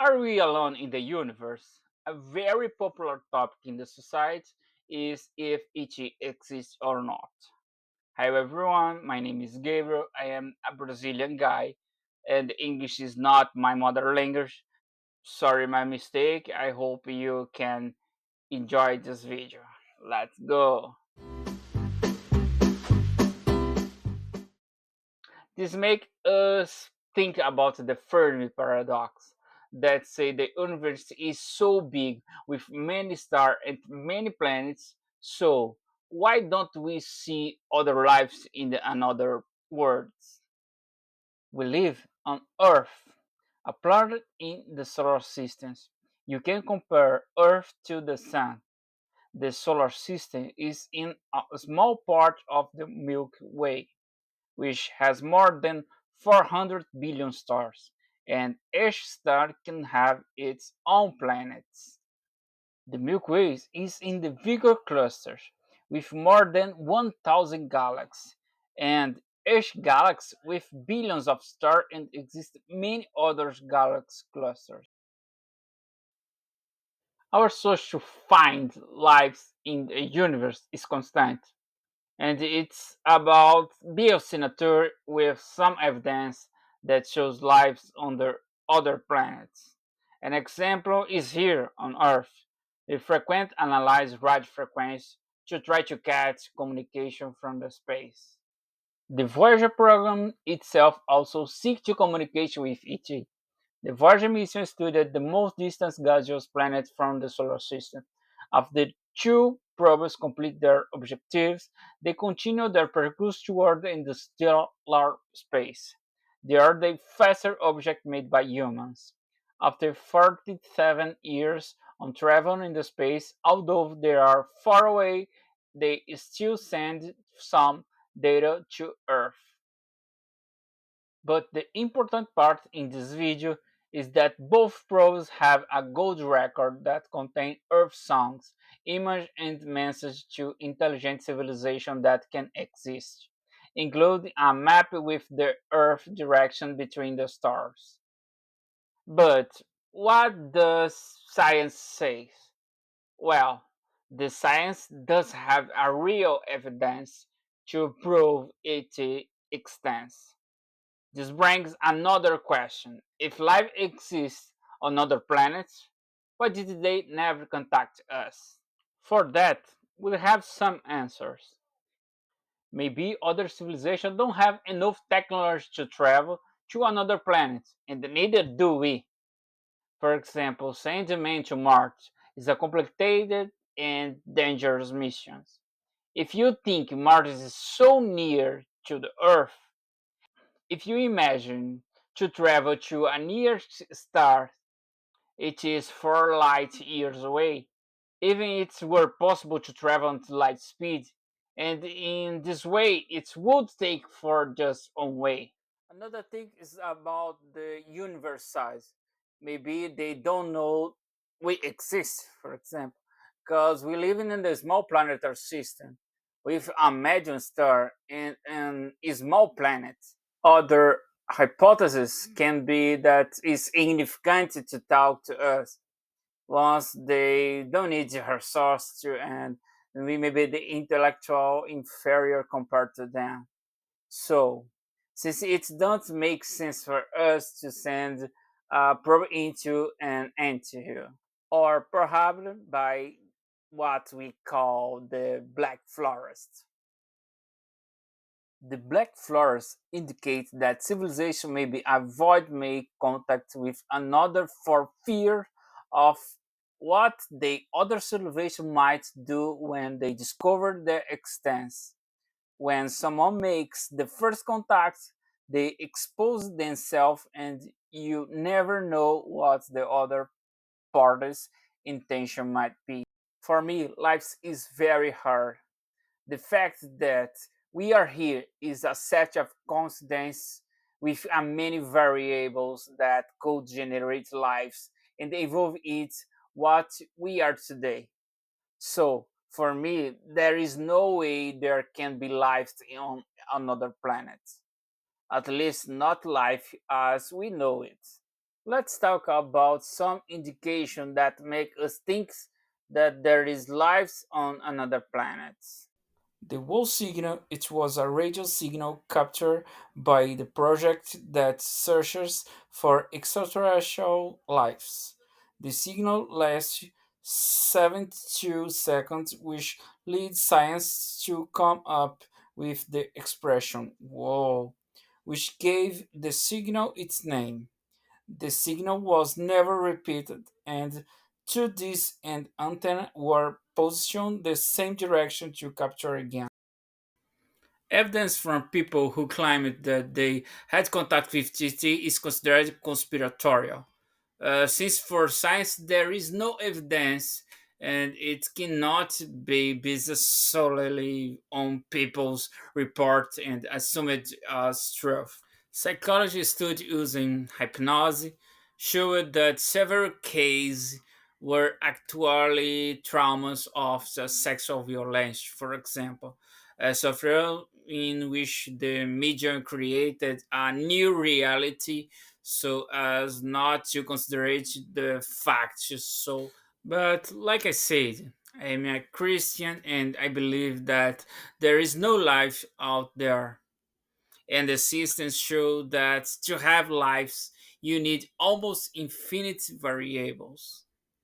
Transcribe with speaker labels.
Speaker 1: Are we alone in the universe? A very popular topic in the society is if ET exists or not. Hi everyone, my name is Gabriel. I am a Brazilian guy and English is not my mother language. Sorry, my mistake. I hope you can enjoy this video. Let's go. This makes us think about the Fermi paradox that say the universe is so big with many stars and many planets, so why don't we see other lives in the another worlds? We live on Earth, a planet in the solar system. You can compare Earth to the Sun. The solar system is in a small part of the Milky Way, which has more than 400 billion stars, and each star can have its own planets. The Milky Way is in the bigger clusters, with more than 1,000 galaxies, and each galaxy with billions of stars and exist many other galaxy clusters. Our search to find life in the universe is constant, and it's about biosignature with some evidence that shows lives on the other planets. An example is here on Earth. We frequently analyze radio frequency to try to catch communication from the space. The Voyager program itself also seeks to communicate with ET. The Voyager mission studied the most distant gaseous planet from the solar system. After the two probes complete their objectives, they continue their pursuit toward interstellar space. They are the fastest object made by humans. After 47 years on travel in the space, although they are far away, they still send some data to Earth. But the important part in this video is that both probes have a gold record that contain Earth songs, images and messages to intelligent civilization that can exist, including a map with the Earth direction between the stars. But what does science say? Well, the science does have a real evidence to prove it exists. This brings another question. If life exists on other planets, why did they never contact us? For that, we have some answers. Maybe other civilizations don't have enough technology to travel to another planet, and neither do we. For example, sending men to Mars is a complicated and dangerous mission. If you think Mars is so near to the Earth, if you imagine to travel to a near star, it is 4 light years away. Even if it were possible to travel at light speed, and in this way it would take for just one way. Another thing is about the universe size. Maybe they don't know we exist, for example, because we live in a small planetary system with a medium star and a small planet. Other hypotheses can be that it's insignificant to talk to us once they don't need her source to, and we may be the intellectual inferior compared to them. So, since it doesn't make sense for us to send a probe into an anthill, or perhaps by what we call the black forest. The black flowers indicate that civilization maybe avoid make contact with another for fear of what the other civilization might do when they discover their existence. When someone makes the first contact, they expose themselves and you never know what the other party's intention might be. For me, life is very hard. The fact that we are here is a set of coincidence with many variables that could generate lives and evolve it what we are today. So for me, there is no way there can be life on another planet. At least not life as we know it. Let's talk about some indication that make us think that there is life on another planets.
Speaker 2: The WOW signal it was a radio signal captured by the project that searches for extraterrestrial lives. The signal lasts 72 seconds, which leads science to come up with the expression "whoa," which gave the signal its name. The signal was never repeated, and two discs and antenna were positioned the same direction to capture again. Evidence from people who claimed that they had contact with TT is considered conspiratorial. Since for science there is no evidence and it cannot be based solely on people's report and assumed as truth. Psychology study using hypnosis showed that several cases were actually traumas of the sexual violence. For example, a software in which the medium created a new reality so as not to consider it the facts. So, but like I said, I'm a Christian and I believe that there is no life out there, and the systems show that to have lives you need almost infinite variables.